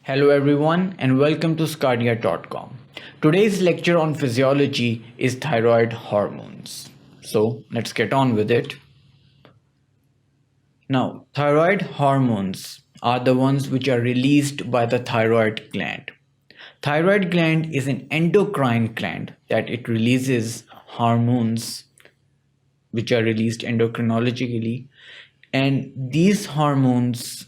Hello everyone and welcome to sqadia.com. Today's lecture on physiology is thyroid hormones. So let's get on with it. Now, thyroid hormones are the ones which are released by the thyroid gland. Thyroid gland is an endocrine gland that it releases hormones which are released endocrinologically, and these hormones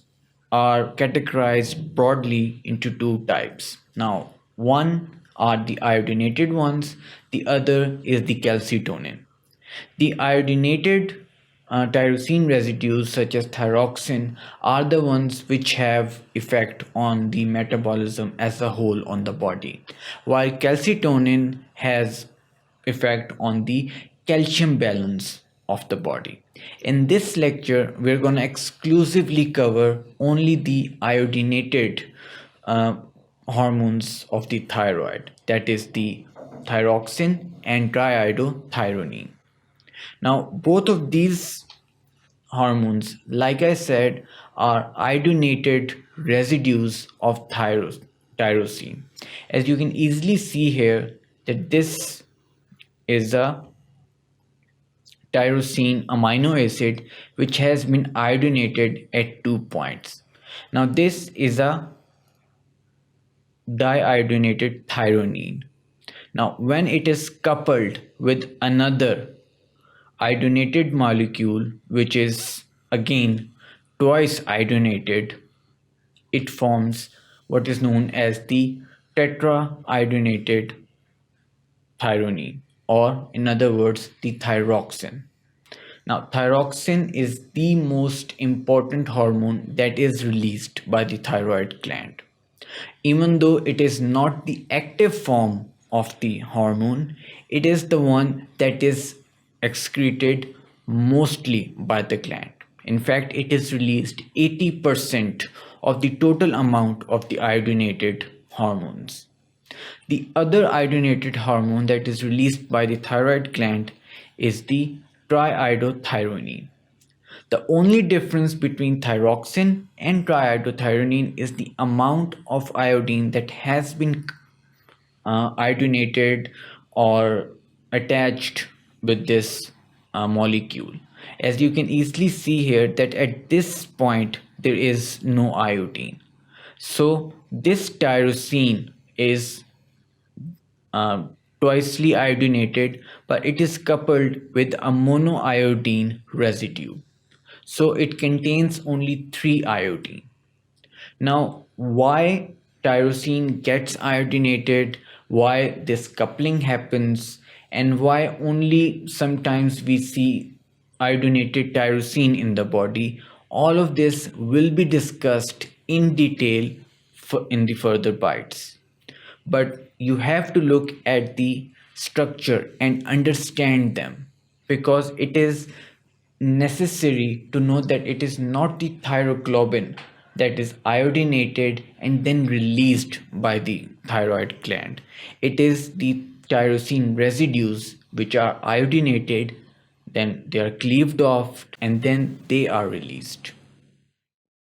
are categorized broadly into two types. Now, one are the iodinated ones, the other is the calcitonin. The iodinated tyrosine residues such as thyroxine are the ones which have effect on the metabolism as a whole on the body, while calcitonin has effect on the calcium balance of the body. In this lecture, we're going to exclusively cover only the iodinated uh, hormones of the thyroid, that is the thyroxine and triiodothyronine. Now, both of these hormones, like I said, are iodinated residues of tyrosine. As you can easily see here, that this is a tyrosine amino acid which has been iodinated at 2 points. Now, this is a diiodinated thyrronine. Now, when it is coupled with another iodinated molecule, which is again twice iodinated, it forms what is known as the tetraiodinated thyrronine, or in other words, the thyroxine. Now, thyroxine is the most important hormone that is released by the thyroid gland. Even though it is not the active form of the hormone, it is the one that is excreted mostly by the gland. In fact, it is released 80% of the total amount of the iodinated hormones. The other iodinated hormone that is released by the thyroid gland is the triiodothyronine. The only difference between thyroxine and triiodothyronine is the amount of iodine that has been iodinated or attached with this molecule. As you can easily see here, that at this point there is no iodine. So this tyrosine is uh, twicely iodinated, but it is coupled with a monoiodine residue. So it contains only 3 iodine. Now, why tyrosine gets iodinated, why this coupling happens, and why only sometimes we see iodinated tyrosine in the body, all of this will be discussed in detail in the further bites. But you have to look at the structure and understand them, because it is necessary to know that it is not the thyroglobin that is iodinated and then released by the thyroid gland. It is the tyrosine residues which are iodinated, then they are cleaved off, and then they are released.